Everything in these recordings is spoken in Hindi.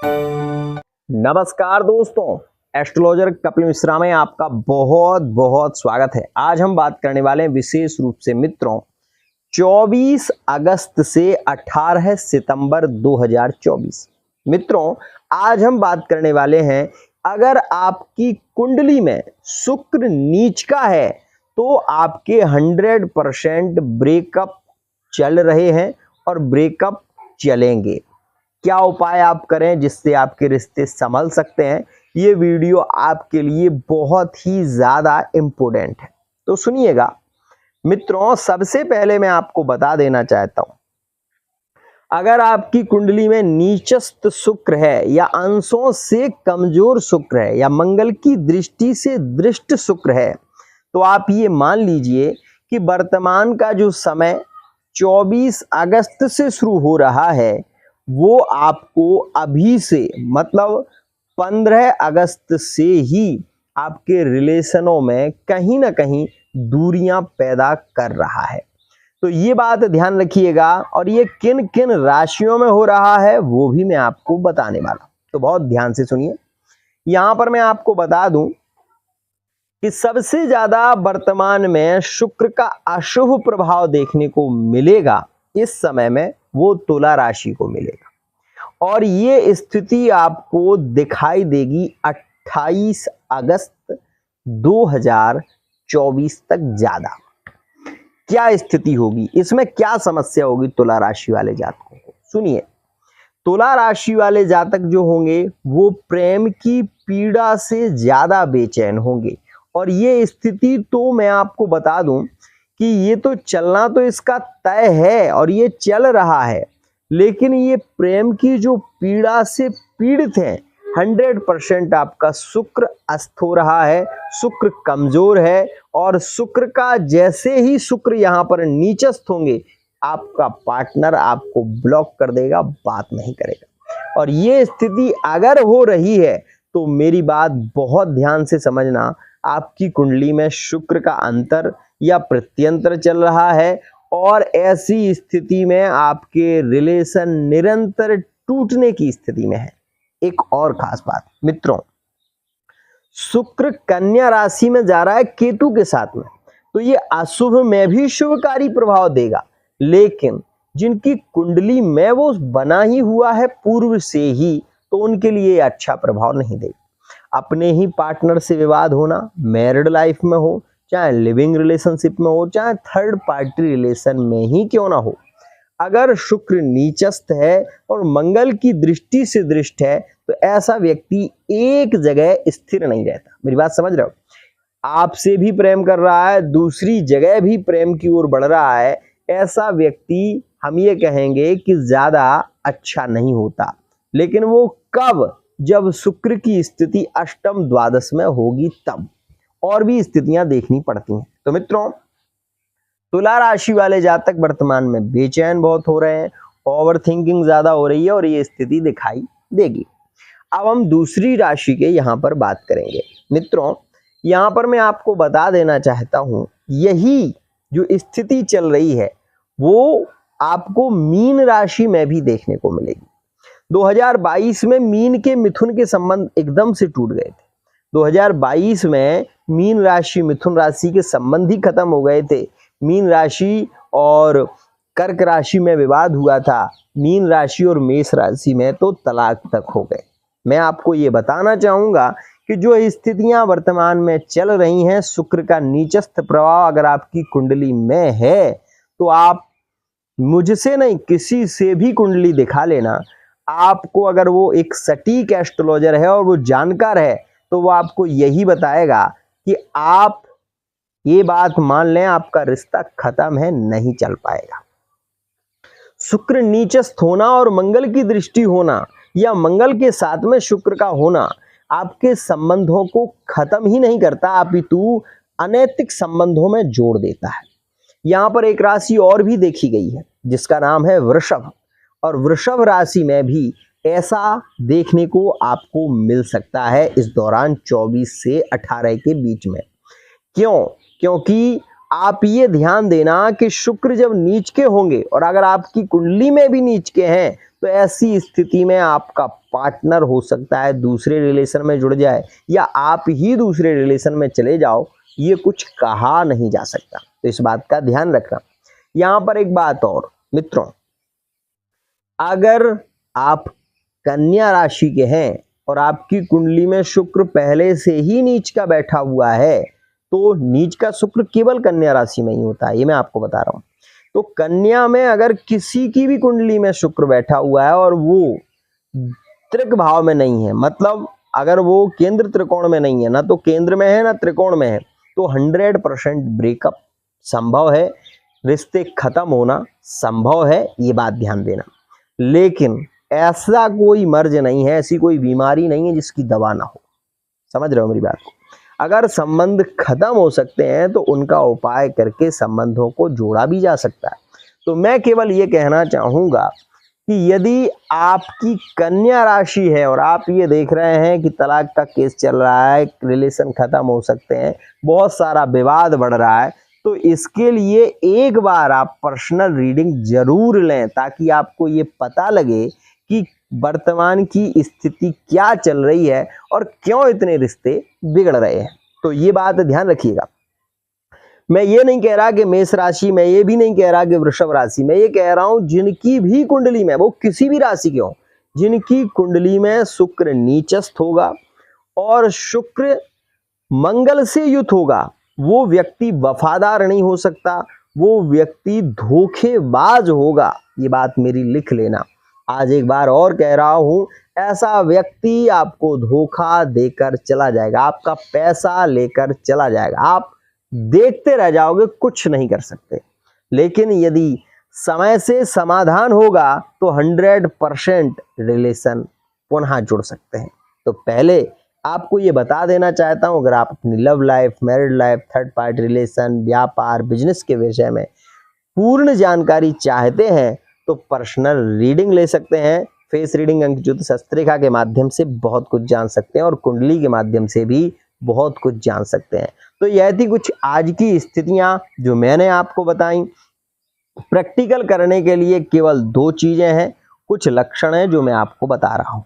नमस्कार दोस्तों, एस्ट्रोलॉजर कपिल मिश्रा में आपका बहुत बहुत स्वागत है। आज हम बात करने वाले हैं विशेष रूप से मित्रों 24 अगस्त से 18 सितंबर 2024। मित्रों आज हम बात करने वाले हैं, अगर आपकी कुंडली में शुक्र नीच का है तो आपके 100% ब्रेकअप चल रहे हैं और ब्रेकअप चलेंगे। क्या उपाय आप करें जिससे आपके रिश्ते संभल सकते हैं, ये वीडियो आपके लिए बहुत ही ज़्यादा इम्पोर्टेंट है, तो सुनिएगा। मित्रों सबसे पहले मैं आपको बता देना चाहता हूं, अगर आपकी कुंडली में नीचस्थ शुक्र है या अंशों से कमजोर शुक्र है या मंगल की दृष्टि से दृष्ट शुक्र है, तो आप ये मान लीजिए कि वर्तमान का जो समय 24 अगस्त से शुरू हो रहा है वो आपको अभी से मतलब 15 अगस्त से ही आपके रिलेशनों में कहीं ना कहीं दूरियां पैदा कर रहा है। तो ये बात ध्यान रखिएगा, और ये किन किन राशियों में हो रहा है वो भी मैं आपको बताने वाला हूं, तो बहुत ध्यान से सुनिए। यहां पर मैं आपको बता दूं कि सबसे ज्यादा वर्तमान में शुक्र का अशुभ प्रभाव देखने को मिलेगा इस समय में, वो तुला राशि को मिलेगा। और ये स्थिति आपको दिखाई देगी 28 अगस्त 2024 तक ज्यादा। क्या स्थिति होगी, इसमें क्या समस्या होगी तुला राशि वाले जातकों को, सुनिए। तुला राशि वाले जातक जो होंगे वो प्रेम की पीड़ा से ज्यादा बेचैन होंगे। और ये स्थिति तो मैं आपको बता दूं कि ये तो चलना तो इसका तय है और ये चल रहा है, लेकिन ये प्रेम की जो पीड़ा से पीड़ित हैं 100% आपका शुक्र अस्त हो रहा है, शुक्र कमजोर है। और शुक्र का जैसे ही शुक्र यहाँ पर नीचस्थ होंगे आपका पार्टनर आपको ब्लॉक कर देगा, बात नहीं करेगा। और ये स्थिति अगर हो रही है तो मेरी बात बहुत ध्यान से समझना, आपकी कुंडली में शुक्र का अंतर या प्रत्यंतर चल रहा है और ऐसी स्थिति में आपके रिलेशन निरंतर टूटने की स्थिति में है। एक और खास बात मित्रों, शुक्र कन्या राशि में जा रहा है केतु के साथ में, तो ये अशुभ में भी शुभकारी प्रभाव देगा, लेकिन जिनकी कुंडली में वो बना ही हुआ है पूर्व से ही, तो उनके लिए अच्छा प्रभाव नहीं देगा। अपने ही पार्टनर से विवाद होना, मैरिड लाइफ में हो, चाहे लिविंग रिलेशनशिप में हो, चाहे थर्ड पार्टी रिलेशन में ही क्यों ना हो, अगर शुक्र नीचस्थ है और मंगल की दृष्टि से दृष्ट है तो ऐसा व्यक्ति एक जगह स्थिर नहीं रहता। मेरी बात समझ रहे हो, आपसे भी प्रेम कर रहा है, दूसरी जगह भी प्रेम की ओर बढ़ रहा है, ऐसा व्यक्ति हम ये कहेंगे कि ज्यादा अच्छा नहीं होता। लेकिन वो कब, जब शुक्र की स्थिति अष्टम द्वादश में होगी तब, और भी स्थितियां देखनी पड़ती हैं। तो मित्रों तुला राशि वाले जातक वर्तमान में बेचैन बहुत हो रहे हैं, ओवर थिंकिंग ज्यादा हो रही है और ये स्थिति दिखाई देगी। अब हम दूसरी राशि के यहाँ पर बात करेंगे। मित्रों यहाँ पर मैं आपको बता देना चाहता हूं, यही जो स्थिति चल रही है वो आपको मीन राशि में भी देखने को मिलेगी। 2022 में मीन के मिथुन के संबंध एकदम से टूट गए थे। 2022 में मीन राशि मिथुन राशि के संबंध ही खत्म हो गए थे। मीन राशि और कर्क राशि में विवाद हुआ था, मीन राशि और मेष राशि में तो तलाक तक हो गए। मैं आपको ये बताना चाहूंगा कि जो स्थितियां वर्तमान में चल रही हैं, शुक्र का नीचस्थ प्रभाव अगर आपकी कुंडली में है तो आप मुझसे नहीं किसी से भी कुंडली दिखा लेना, आपको अगर वो एक सटीक एस्ट्रोलॉजर है और वो जानकार है तो वो आपको यही बताएगा कि आप ये बात मान लें आपका रिश्ता खत्म है, नहीं चल पाएगा। शुक्र नीचस्थ होना और मंगल की दृष्टि होना या मंगल के साथ में शुक्र का होना आपके संबंधों को खत्म ही नहीं करता, अपितु अनैतिक संबंधों में जोड़ देता है। यहाँ पर एक राशि और भी देखी गई है जिसका नाम है वृषभ, और वृषभ राशि में भी ऐसा देखने को आपको मिल सकता है इस दौरान 24 से 18 के बीच में। क्यों? क्योंकि आप ये ध्यान देना कि शुक्र जब नीच के होंगे और अगर आपकी कुंडली में भी नीच के हैं तो ऐसी स्थिति में आपका पार्टनर हो सकता है दूसरे रिलेशन में जुड़ जाए या आप ही दूसरे रिलेशन में चले जाओ, ये कुछ कहा नहीं जा सकता। तो इस बात का ध्यान रखना। यहां पर एक बात और मित्रों, अगर आप कन्या राशि के हैं और आपकी कुंडली में शुक्र पहले से ही नीच का बैठा हुआ है, तो नीच का शुक्र केवल कन्या राशि में ही होता है, ये मैं आपको बता रहा हूं। तो कन्या में अगर किसी की भी कुंडली में शुक्र बैठा हुआ है और वो त्रिक भाव में नहीं है, मतलब अगर वो केंद्र त्रिकोण में नहीं है, ना तो केंद्र में है ना त्रिकोण में है, तो 100% ब्रेकअप संभव है, रिश्ते खत्म होना संभव है, ये बात ध्यान देना। लेकिन ऐसा कोई मर्ज नहीं है, ऐसी कोई बीमारी नहीं है जिसकी दवा ना हो। समझ रहे हो मेरी बात को? अगर संबंध खत्म हो सकते हैं तो उनका उपाय करके संबंधों को जोड़ा भी जा सकता है। तो मैं केवल ये कहना चाहूंगा कि यदि आपकी कन्या राशि है और आप ये देख रहे हैं कि तलाक का केस चल रहा है, रिलेशन खत्म हो सकते हैं, बहुत सारा विवाद बढ़ रहा है, तो इसके लिए एक बार आप पर्सनल रीडिंग जरूर लें, ताकि आपको ये पता लगे कि वर्तमान की स्थिति क्या चल रही है और क्यों इतने रिश्ते बिगड़ रहे हैं। तो ये बात ध्यान रखिएगा। मैं ये नहीं कह रहा कि मेष राशि में, ये भी नहीं कह रहा कि वृषभ राशि में, ये कह रहा हूं जिनकी भी कुंडली में, वो किसी भी राशि के हो, जिनकी कुंडली में शुक्र नीचस्थ होगा और शुक्र मंगल से युत होगा, वो व्यक्ति वफादार नहीं हो सकता, वो व्यक्ति धोखेबाज होगा। ये बात मेरी लिख लेना। आज एक बार और कह रहा हूं, ऐसा व्यक्ति आपको धोखा देकर चला जाएगा, आपका पैसा लेकर चला जाएगा, आप देखते रह जाओगे, कुछ नहीं कर सकते। लेकिन यदि समय से समाधान होगा तो 100% रिलेशन पुनः जुड़ सकते हैं। तो पहले आपको ये बता देना चाहता हूं, अगर आप अपनी love life, married life, third party relation, व्यापार, बिजनेस के विषय में पूर्ण जानकारी चाहते हैं तो पर्सनल रीडिंग ले सकते हैं। फेस रीडिंग, अंक ज्योतिष, हस्तरेखा के माध्यम से बहुत कुछ जान सकते हैं और कुंडली के माध्यम से भी बहुत कुछ जान सकते हैं। तो यह थी कुछ आज की स्थितियां जो मैंने आपको बताई। प्रैक्टिकल करने के लिए केवल 2 चीजें हैं, कुछ लक्षण हैं जो मैं आपको बता रहा हूं।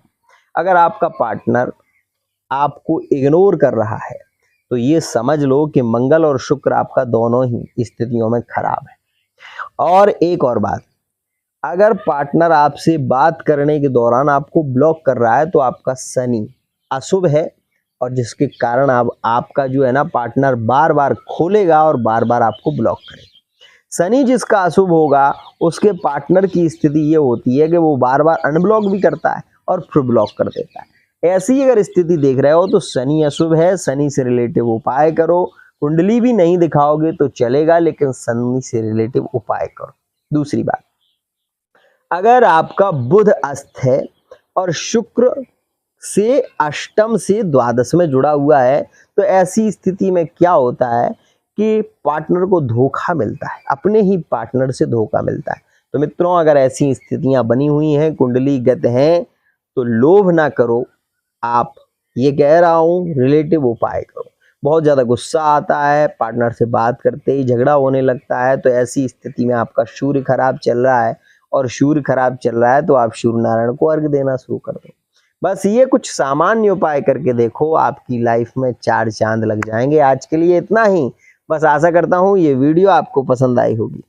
अगर आपका पार्टनर आपको इग्नोर कर रहा है तो ये समझ लो कि मंगल और शुक्र आपका दोनों ही स्थितियों में खराब है। और एक और बात, अगर पार्टनर आपसे बात करने के दौरान आपको ब्लॉक कर रहा है तो आपका शनि अशुभ है, और जिसके कारण आपका जो है ना पार्टनर बार बार खोलेगा और बार बार आपको ब्लॉक करेगा। शनि जिसका अशुभ होगा उसके पार्टनर की स्थिति ये होती है कि वो बार बार अनब्लॉक भी करता है और फिर ब्लॉक कर देता है। ऐसी अगर स्थिति देख रहे हो तो शनि अशुभ है, शनि से रिलेटिव उपाय करो। कुंडली भी नहीं दिखाओगे तो चलेगा, लेकिन शनि से रिलेटिव उपाय करो। दूसरी बात, अगर आपका बुध अस्त है और शुक्र से अष्टम से द्वादश में जुड़ा हुआ है, तो ऐसी स्थिति में क्या होता है कि पार्टनर को धोखा मिलता है, अपने ही पार्टनर से धोखा मिलता है। तो मित्रों, अगर ऐसी स्थितियां बनी हुई हैं, कुंडलीगत हैं, तो लोभ ना करो। आप ये कह रहा हूं, रिलेटिव उपाय करो। बहुत ज़्यादा गुस्सा आता है, पार्टनर से बात करते ही झगड़ा होने लगता है, तो ऐसी स्थिति में आपका सूर्य खराब चल रहा है, और सूर्य खराब चल रहा है तो आप सूर्य नारायण को अर्घ देना शुरू कर दो। बस ये कुछ सामान्य उपाय करके देखो, आपकी लाइफ में 4 चांद लग जाएंगे। आज के लिए इतना ही। बस आशा करता हूँ ये वीडियो आपको पसंद आई होगी।